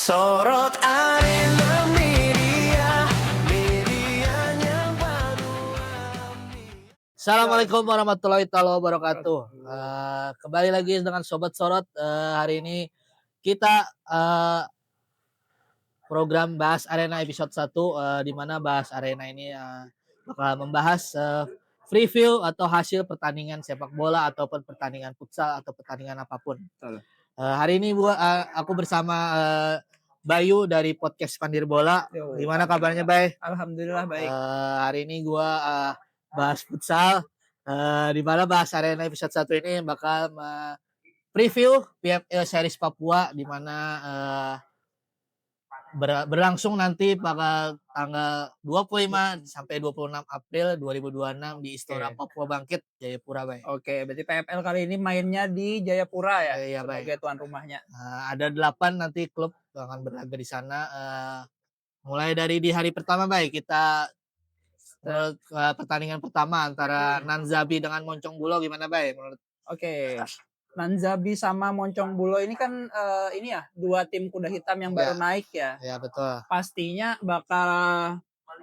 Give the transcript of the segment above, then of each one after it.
Sorot Arena Media, medianya baru. Assalamualaikum warahmatullahi wabarakatuh. Kembali lagi dengan Sobat Sorot. Hari ini kita program Bahas Arena episode 1, di mana Bahas Arena ini bakal membahas preview atau hasil pertandingan sepak bola ataupun pertandingan futsal atau pertandingan apapun. Hari ini aku bersama Bayu dari podcast Pandir Bola. Gimana kabarnya, Bay? Alhamdulillah baik. Hari ini gua bahas futsal. Di mana Bahas Arena episode 1 ini bakal preview PFL Series Papua, di mana berlangsung nanti pada tanggal 25 sampai 26 April 2026 di Istora Papua Bangkit, Jayapura, Bay. Oke, berarti PFL kali ini mainnya di Jayapura ya, Iya, Bay. sebagai tuan rumahnya. Ada 8 nanti klub akan berlaga di sana. Mulai dari di hari pertama, Bay, kita pertandingan pertama antara Nanzabi dengan Moncong Bulo, gimana, Bay? Oke. Nanzabi sama Moncong Bulo ini kan ini ya, dua tim kuda hitam yang baru naik ya. Ya, betul. Pastinya bakal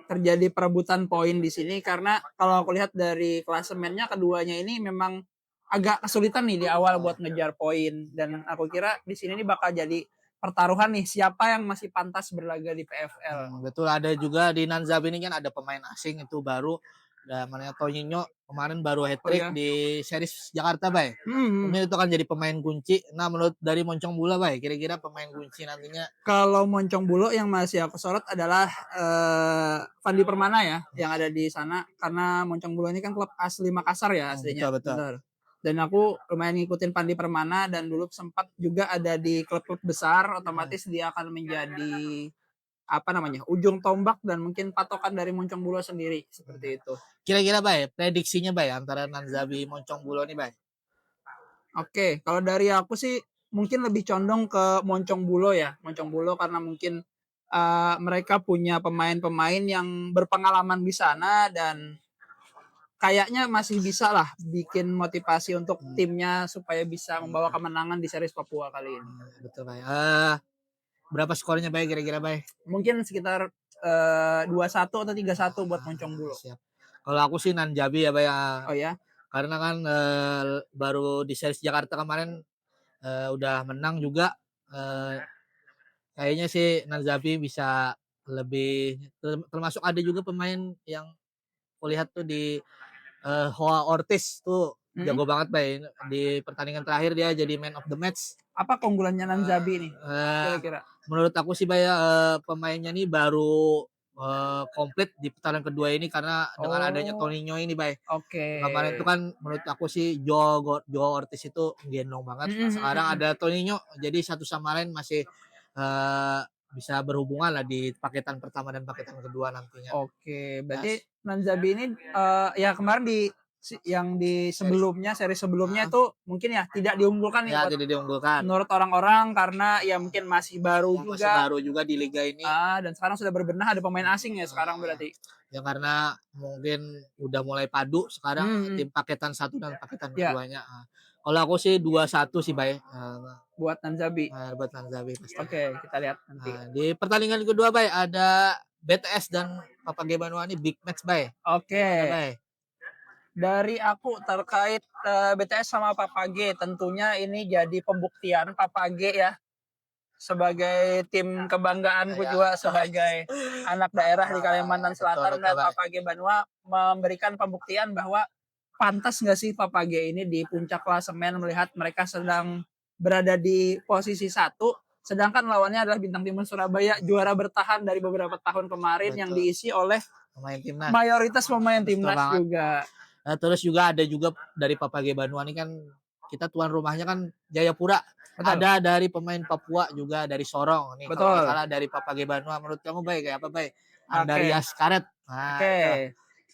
terjadi perebutan poin di sini karena kalau aku lihat dari klasemennya keduanya ini memang agak kesulitan nih di awal buat ngejar poin, dan aku kira di sini nih bakal jadi pertaruhan nih siapa yang masih pantas berlaga di PFL. Betul, ada juga di Nanzabi ini kan ada pemain asing itu baru, namanya Toninho, kemarin baru hat-trick di series Jakarta, Bay. Ini itu kan jadi pemain kunci. Nah, menurut dari Moncong Bulo, Bay, kira-kira pemain kunci nantinya? Kalau Moncong Bulo yang masih aku sorot adalah Fandi Permana ya, yang ada di sana, karena Moncong Bulo ini kan klub asli Makassar ya aslinya. Betul. Dan aku lumayan ngikutin Fandi Permana, dan dulu sempat juga ada di klub-klub besar, otomatis dia akan menjadi ujung tombak dan mungkin patokan dari Moncong Bulo sendiri, seperti itu. Kira-kira, Bay, prediksinya, Bay, antara Nanzabi Moncong Bulo nih, Bay? Oke, kalau dari aku sih mungkin lebih condong ke Moncong Bulo ya. Moncong Bulo karena mungkin mereka punya pemain-pemain yang berpengalaman di sana, dan kayaknya masih bisa lah bikin motivasi untuk timnya supaya bisa membawa kemenangan di series Papua kali ini. Betul, Bay. Berapa skornya, Bay, kira-kira, Bay? Mungkin sekitar 2-1 atau 3-1 buat Moncong Bulo. Siap. Kalau aku sih Nanzabi ya, Bay. Oh ya? Karena kan baru di series Jakarta kemarin udah menang juga. Kayaknya sih Nanzabi bisa lebih, termasuk ada juga pemain yang kulihat tuh di Hoa Ortiz tuh jago banget, Bay. Di pertandingan terakhir dia jadi man of the match. Apa keunggulannya Nanzabi nih kira-kira? Menurut aku sih, Bay, pemainnya nih baru komplit di putaran kedua ini karena dengan adanya Toninho ini, Bay. Oke. Kemarin itu kan menurut aku sih Joe Ortiz itu gendong banget. Sekarang ada Toninho, jadi satu sama lain masih bisa berhubungan lah di paketan pertama dan paketan kedua nantinya. Oke, berarti Nanzabi ini ya kemarin yang di sebelumnya, seri sebelumnya itu mungkin ya tidak diunggulkan ya, tidak diunggulkan menurut orang-orang karena ya mungkin masih baru juga di liga ini. Dan sekarang sudah berbenah ada pemain asing ya sekarang berarti. Ya karena mungkin udah mulai padu sekarang tim paketan 1 dan paketan keduanya. Kalau aku sih 2-1 sih, Bay. Buat Nanzabi. Buat Nanzabi pasti. Oke, kita lihat nanti. Di pertandingan kedua, Bay, ada BTS dan Papage Banua ini big match, Bay. Oke. Dari aku terkait BTS sama Papage, tentunya ini jadi pembuktian Papage ya sebagai tim kebanggaanku juga sebagai anak daerah di Kalimantan Selatan, dan Papage Banua memberikan pembuktian bahwa pantas nggak sih Papage ini di puncak klasemen, melihat mereka sedang berada di posisi 1, sedangkan lawannya adalah Bintang Timur Surabaya, juara bertahan dari beberapa tahun kemarin. Yang diisi oleh pemain timnas, mayoritas pemain timnas juga. Terus juga ada juga dari Papage Banua ini kan kita tuan rumahnya kan Jayapura. Betul. Ada dari pemain Papua juga dari Sorong nih. Betul. Kalau salah dari Papage Banua, menurut kamu, Bay, kayak apa, Bay? Andarias Karet.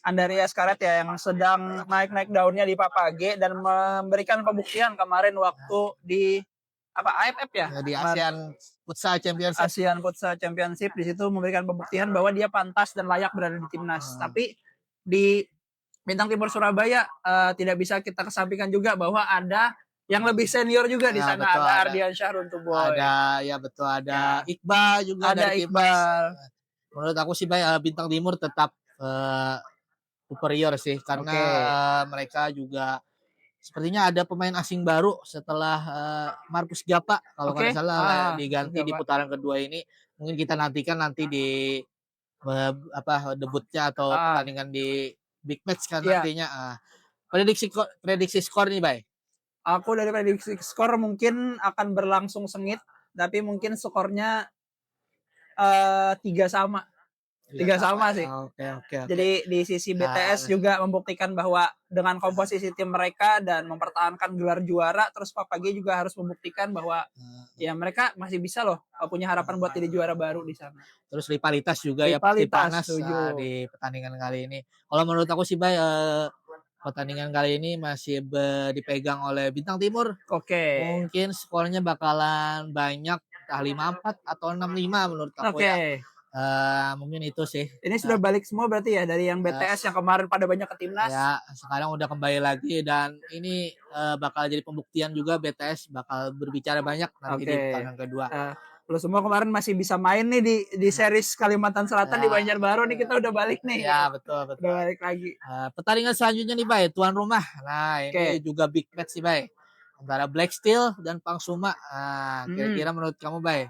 Andarias Karet ya yang sedang naik-naik daunnya di Papage dan memberikan pembuktian kemarin waktu di AFF ya? Di Asian Futsal Championship. Di situ memberikan pembuktian bahwa dia pantas dan layak berada di timnas. Tapi di Bintang Timur Surabaya tidak bisa kita kesampingkan juga bahwa ada yang lebih senior juga di Ya, sana, betul, ada ada. Ardian Syahruntuboi. Ada ya betul, ada Iqbal juga Ada dari timnas. Iqbal. Menurut aku sih Bay, Bintang Timur tetap superior sih karena Oke. mereka juga sepertinya ada pemain asing baru setelah Marcus Gapa kalau Oke. nggak salah diganti di Gapa. putaran kedua ini. Mungkin kita nantikan nanti di debutnya atau pertandingan di big match kan Iya. nantinya. Prediksi skor nih Bay. Aku dari prediksi skor mungkin akan berlangsung sengit, tapi mungkin skornya 3 sama. 3 sama sih. Oke. Jadi di sisi BTS juga membuktikan bahwa dengan komposisi tim mereka dan mempertahankan gelar juara, terus Papage juga harus membuktikan bahwa ya mereka masih bisa loh punya harapan buat jadi juara baru di sana. Terus rivalitas juga ya pasti panas di pertandingan kali ini. Kalau menurut aku sih Bay, pertandingan kali ini masih dipegang oleh Bintang Timur. Oke. Mungkin skornya bakalan banyak, entah 5-4 atau 6-5 menurut aku ya. Mungkin itu sih. Ini sudah balik semua berarti ya dari yang BTS yang kemarin pada banyak ke timnas. Ya, sekarang udah kembali lagi dan ini bakal jadi pembuktian juga BTS bakal berbicara banyak nanti di putaran kedua. Lo semua kemarin masih bisa main nih di series Kalimantan Selatan di Banjarbaru nih, kita udah balik nih. Ya, betul. Udah balik lagi. Pertandingan selanjutnya nih Bay, tuan rumah. Nah, ini juga big match sih Bay. Antara Black Steel dan Pangsuma. Kira-kira menurut kamu Bay,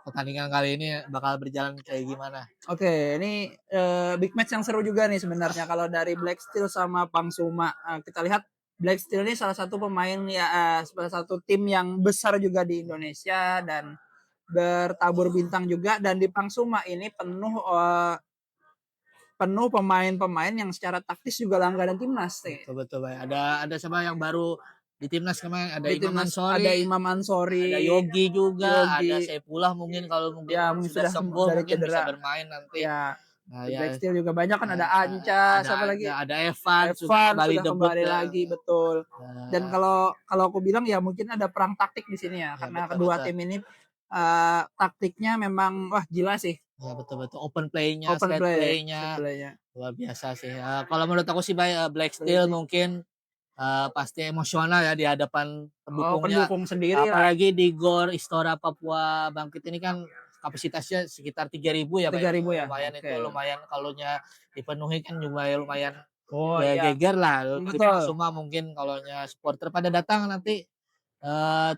pertandingan kali ini bakal berjalan kayak gimana? Oke, ini big match yang seru juga nih sebenarnya kalau dari Black Steel sama Pangsuma. Kita lihat Black Steel ini salah satu pemain ya salah satu tim yang besar juga di Indonesia dan bertabur bintang juga, dan di Pangsuma ini penuh pemain-pemain yang secara taktis juga langganan timnas. Betul Bay. Ada siapa yang baru di timnas kemarin, ada Imam Ansori, ada Yogi juga, ada Saifullah mungkin kalau mungkin sudah sembuh mungkin bisa bermain nanti. Ya. Nah, Black Steel juga banyak kan, ada Anca, siapa lagi? Ada Evan sudah kembali lagi, betul. Dan kalau aku bilang ya mungkin ada perang taktik di sini ya, karena kedua tim ini taktiknya memang gila sih. Ya betul open play-nya, set play-nya luar biasa sih. Kalau menurut aku sih Black Steel mungkin pasti emosional ya di hadapan pendukung sendiri, apalagi di GOR Istora Papua Bangkit ini kan kapasitasnya sekitar 3.000 ya Pak. 3.000 ya. Lumayan itu lumayan kalaunya dipenuhi kan juga lumayan iya. geger lah. Di Pangsuma mungkin kalaunya supporter pada datang nanti.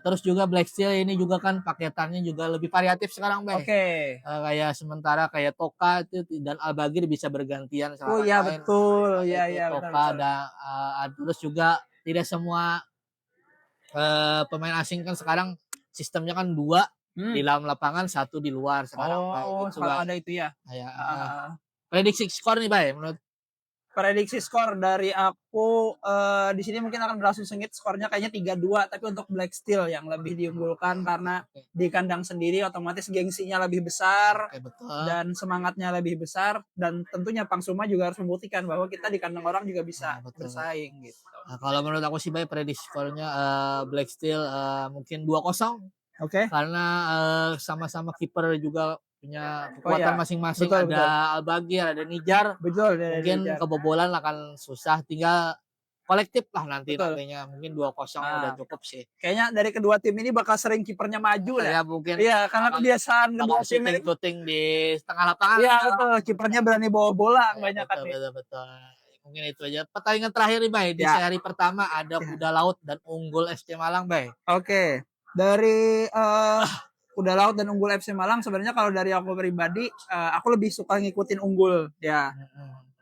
Terus juga Black Steel ini juga kan paketannya juga lebih variatif sekarang Bay. Kayak sementara kayak Toka itu dan Albagir bisa bergantian. Betul. Iya Toka terus juga tidak semua pemain asing kan sekarang sistemnya kan 2 di dalam lapangan, 1 di luar sekarang. Sekarang ada itu ya. Prediksi skor nih Bay menurut. Prediksi skor dari aku di sini mungkin akan berlangsung sengit, skornya kayaknya 3-2, tapi untuk Black Steel yang lebih diunggulkan karena di kandang sendiri otomatis gengsinya lebih besar dan semangatnya lebih besar, dan tentunya Pangsuma juga harus membuktikan bahwa kita di kandang orang juga bisa bersaing gitu. Kalau menurut aku sih Bay prediksi skornya Black Steel mungkin 2-0. Karena sama-sama kiper juga punya kekuatan masing-masing. Ada Albagir, ada Nijar. Mungkin kebobolan akan susah, tinggal kolektif lah nantinya. Mungkin 2-0 udah cukup sih. Kayaknya dari kedua tim ini bakal sering kipernya maju ya. Mungkin. Iya, karena kebiasaan kedua tim ini shooting di setengah lapangan. Iya, betul. Kipernya berani bawa bola kebanyakan. Betul. Mungkin itu aja. Pertandingan terakhir nih Bay, di seri pertama ada Kuda Laut dan Unggul FC Malang Bay. Dari Kuda Laut dan Unggul FC Malang, sebenarnya kalau dari aku pribadi aku lebih suka ngikutin Unggul ya.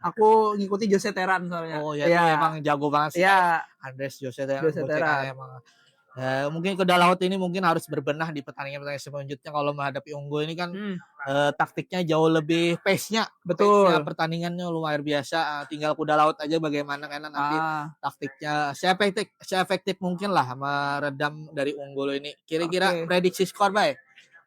Aku ngikuti Jose Teran soalnya. Emang jago banget sih. Andres Jose Teran emang. Mungkin Kuda Laut ini mungkin harus berbenah di pertandingan selanjutnya kalau menghadapi Unggul ini kan taktiknya jauh lebih pace-nya. Betul. Pertandingannya luar biasa. Tinggal Kuda Laut aja bagaimana karena nanti taktiknya se-efektif mungkin lah meredam dari Unggul ini. Kira-kira prediksi skor Bay?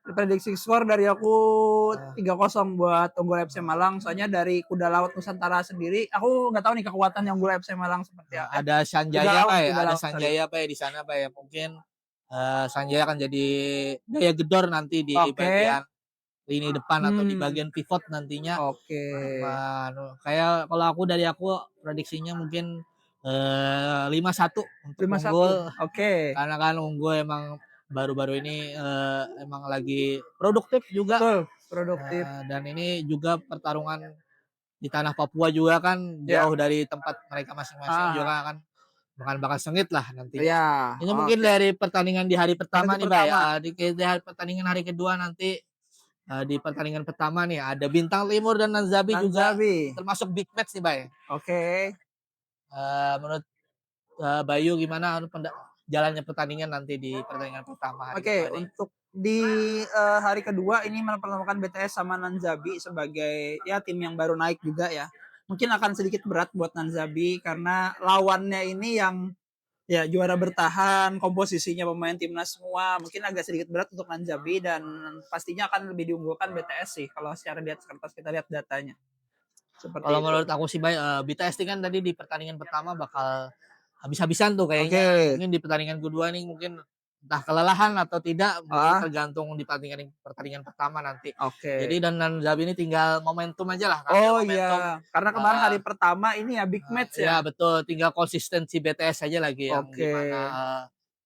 Prediksi skor dari aku 3-0 buat Unggul FC Malang. Soalnya dari Kuda Laut Nusantara sendiri, aku nggak tahu nih kekuatan yang Unggul FC Malang seperti apa. Ada Sanjaya Pak di sana Pak ya. Mungkin Sanjaya akan jadi daya gedor nanti di bagian lini depan atau di bagian pivot nantinya. Kayak kalau dari aku prediksinya mungkin 5-1 untuk 5-1. unggul. Oke. Karena kan unggul emang baru-baru ini emang lagi produktif juga. Betul, produktif. Dan ini juga pertarungan di tanah Papua juga kan Ya. jauh dari tempat mereka masing-masing juga kan bakal sengit lah nantinya. Ya. Ini mungkin Oke. dari pertandingan di hari pertama Hari nih, Bay. pertama. Di hari pertandingan hari kedua nanti di pertandingan pertama nih ada Bintang Timur dan Nanzabi juga Nanzabi. termasuk big match nih, Bay. Oke. Menurut Bayu gimana jalannya pertandingan nanti di pertandingan pertama hari Oke, kedua nih? untuk di hari kedua ini mempertemukan BTS sama Nanzabi sebagai ya tim yang baru naik juga ya. Mungkin akan sedikit berat buat Nanzabi karena lawannya ini yang ya juara bertahan, komposisinya pemain timnas semua. Mungkin agak sedikit berat untuk Nanzabi dan pastinya akan lebih diunggulkan BTS sih kalau secara lihat kertas kita lihat datanya. Seperti Kalau itu. menurut aku sih, Bay, BTS ini kan tadi di pertandingan pertama bakal habis-habisan tuh kayaknya. Oke. Mungkin di pertandingan kedua nih mungkin entah kelelahan atau tidak, mungkin Ah, tergantung di pertandingan pertama nanti. oke. Jadi dan Zabi ini tinggal momentum aja lah, ngambil Oh momentum. iya, karena kemarin hari pertama ini ya big match Ya ya. betul, tinggal konsistensi BTS aja lagi yang Oke. gimana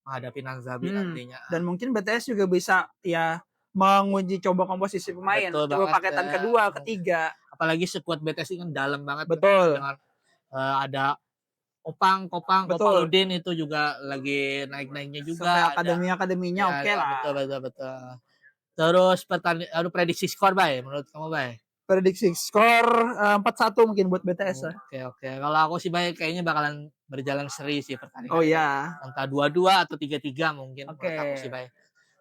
menghadapi Nanzabi nantinya. Dan mungkin BTS juga bisa ya menguji coba komposisi pemain, Betul coba banget. paketan kedua, ketiga. Apalagi skuad BTS ini kan dalam banget Betul, dengan ada Kopang, betul. Kopaludin itu juga lagi naik-naiknya juga. Sampai Ada akademinya oke ya, lah. betul. Terus prediksi skor, Bay, menurut kamu, Bay? Prediksi skor 4-1 mungkin buat BTS lah. Oke. Kalau aku sih, Bay, kayaknya bakalan berjalan seri sih pertandingan Oh ini. iya. Entah 2-2 atau 3-3 mungkin menurut aku sih, Oke. Bay.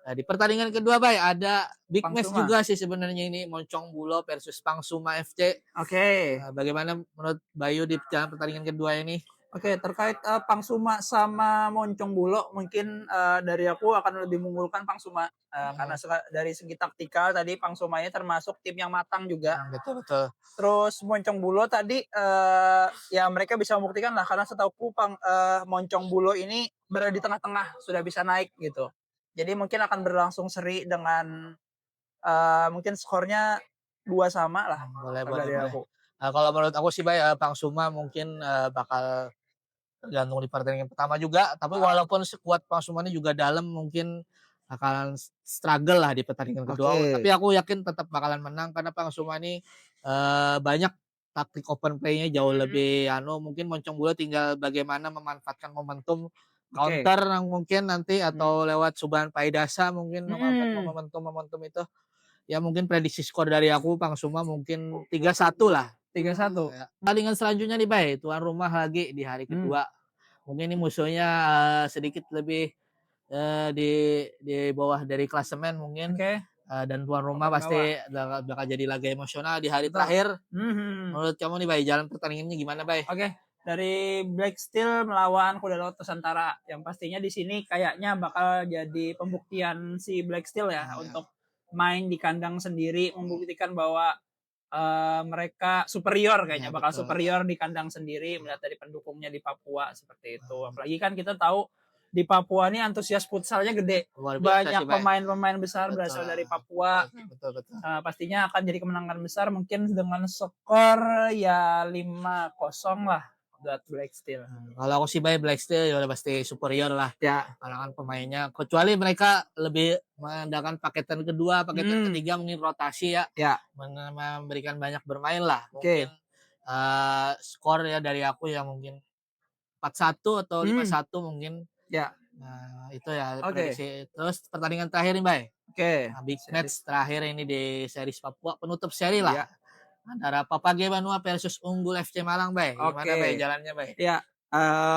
Nah, di pertandingan kedua, Bay, ada big match Pangsuma. juga sih sebenarnya ini, Moncong Bulo versus Pangsuma FC. Oke. Bagaimana menurut Bayu di jalan pertandingan kedua ini? Oke, terkait Pangsuma sama Moncong Bulo, mungkin dari aku akan lebih mengunggulkan Pangsuma karena dari segi taktikal tadi Pangsuma ini termasuk tim yang matang juga. Betul. Terus Moncong Bulo tadi ya mereka bisa membuktikan lah karena setauku Moncong Bulo ini berada di tengah-tengah, sudah bisa naik gitu. Jadi mungkin akan berlangsung seri dengan mungkin skornya 2-2 lah. Boleh. Dari aku. Kalau menurut aku sih, Bay, Pangsuma mungkin bakal tergantung di pertandingan pertama juga. Tapi walaupun skuad Pangsuma ini juga dalam, mungkin akan struggle lah di pertandingan kedua. Oke. Tapi aku yakin tetap bakalan menang karena Pangsuma ini banyak taktik open play-nya jauh lebih mungkin Moncong Bulo tinggal bagaimana memanfaatkan momentum counter yang mungkin nanti atau lewat Subhan Paidasa mungkin memanfaatkan momentum itu. Ya mungkin prediksi skor dari aku Pangsuma mungkin 3-1 lah. 3-1. Ya. Pertandingan selanjutnya nih, Bay, tuan rumah lagi di hari kedua. Mungkin ini musuhnya sedikit lebih di bawah dari klasemen mungkin. Oke. Dan tuan rumah pasti bakal jadi laga emosional di hari Betul. terakhir. Mhm. Menurut kamu nih, Bay, jalan pertandingannya gimana, Bay? Oke, dari Black Steel melawan Kuda Laut Nusantara. Yang pastinya di sini kayaknya bakal jadi pembuktian si Black Steel ya untuk main di kandang sendiri, membuktikan bahwa mereka superior kayaknya, bakal betul. superior di kandang sendiri melihat dari pendukungnya di Papua seperti itu. Apalagi kan kita tahu di Papua ini antusias futsalnya gede. Luar biasa Banyak sih, Bay. pemain-pemain besar berasal dari Papua. Betul. Pastinya akan jadi kemenangan besar mungkin dengan skor ya 5-0 lah buat Black Steel. Kalau aku sih, Bay, Black Steel ya udah pasti superior lah. Ya. Karena kan pemainnya kecuali mereka lebih mengandalkan paketan kedua, paketan ketiga mungkin rotasi ya. Ya. Memberikan banyak bermain lah. Oke. Mungkin skor ya dari aku ya mungkin 4-1 atau 5-1 mungkin. Ya. Nah, itu ya Oke. prediksi. Terus pertandingan terakhir nih, Bay. Oke. Big match terakhir ini di series Papua, penutup seri lah. Ya. Antara Papage Banua versus Unggul FC Malang, Bay. Gimana, Oke. Bay, jalannya, Bay? Ya,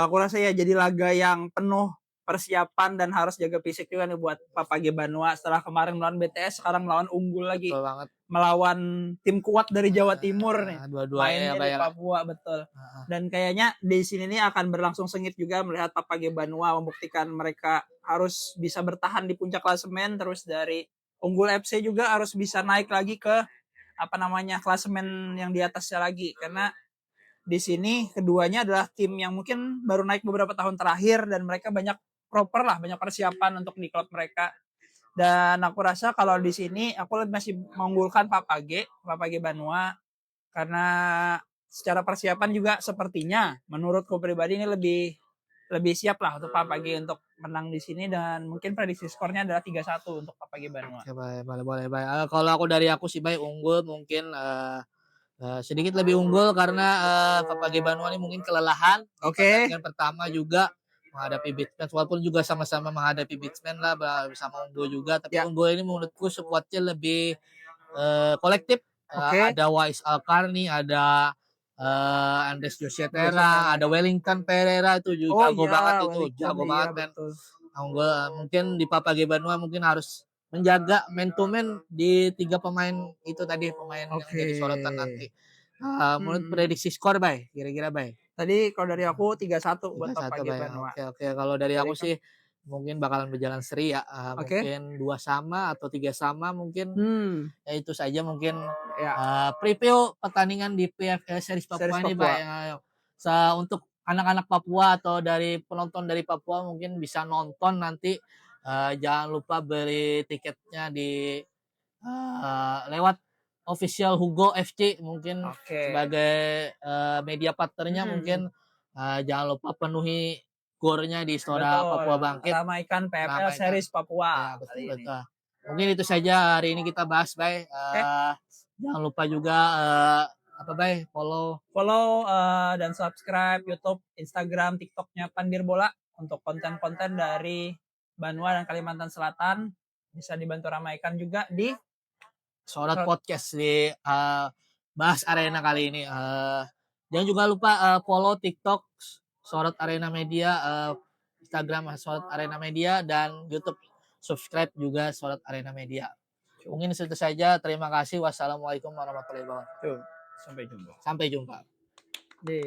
aku rasa ya jadi laga yang penuh persiapan dan harus jaga fisik juga nih buat Papage Banua. Setelah kemarin melawan BTS, sekarang melawan Unggul lagi. Betul banget. Melawan tim kuat dari Jawa Timur nih. Dua-duanya mainnya ya, Bay. di Papua, betul. Dan kayaknya di sini nih akan berlangsung sengit juga melihat Papage Banua membuktikan mereka harus bisa bertahan di puncak klasemen, terus dari Unggul FC juga harus bisa naik lagi ke klasemen yang di atasnya lagi, karena di sini keduanya adalah tim yang mungkin baru naik beberapa tahun terakhir dan mereka banyak banyak persiapan untuk di klub mereka. Dan aku rasa kalau di sini aku masih mengunggulkan Papage Banua karena secara persiapan juga sepertinya menurutku pribadi ini lebih siap lah untuk Papage untuk menang di sini, dan mungkin prediksi skornya adalah 3-1 untuk Papage Banua. Oke, baik, boleh, boleh, baik. Kalau aku dari aku sih baik unggul mungkin sedikit lebih unggul karena Papage Banua ini mungkin kelelahan di Oke. pertandingan pertama juga menghadapi Beachman, walaupun juga sama-sama menghadapi Beachman lah bersama unggul juga, tapi Ya. unggul ini menurutku skuadnya lebih kolektif. Oke. Ada Wais Alkarni, ada Andres Jose Josetera, Terra, ada ya. Wellington Pereira itu Oh jago iya, banget itu, Wellington, jago iya banget men. betul. Unggul mungkin di Papage Banua mungkin harus menjaga man to man di 3 pemain itu tadi, pemain yang Oke. jadi sorotan nanti. Menurut Hmm. prediksi skor Bay, kira-kira Bay. Tadi kalau dari aku 3-1 buat 3-1 Papage Bay. Banua. Oke, oke. Kalau dari Dari aku kamu? sih mungkin bakalan berjalan seri ya. Oke. Mungkin 2 sama atau 3 sama mungkin. Hmm. Ya itu saja mungkin Ya. preview pertandingan di PFL Series Papua Series ini Papua. Bay. Untuk anak-anak Papua atau dari penonton dari Papua mungkin bisa nonton nanti. Jangan lupa beli tiketnya di lewat official Hugo FC mungkin Oke. sebagai media partnernya Hmm. mungkin jangan lupa penuhi gornya di Istora Betul. Papua Bangkit. Ramaikan PFL Ramaikan. Series Ya, Papua betul, kali ini. betul. Mungkin itu saja hari ini kita bahas, Bay. Jangan lupa juga apa Bay, follow Dan subscribe YouTube, Instagram, TikToknya Pandir Bola untuk konten-konten dari Banua dan Kalimantan Selatan. Bisa dibantu ramaikan juga di Sorot Podcast di bahas arena kali ini. Jangan juga lupa follow TikTok Sorot Arena Media, Instagram Sorot Arena Media, dan YouTube subscribe juga Sorot Arena Media. Mungkin itu saja. Terima kasih. Wassalamualaikum warahmatullahi wabarakatuh. Sampai jumpa. Sampai jumpa. Di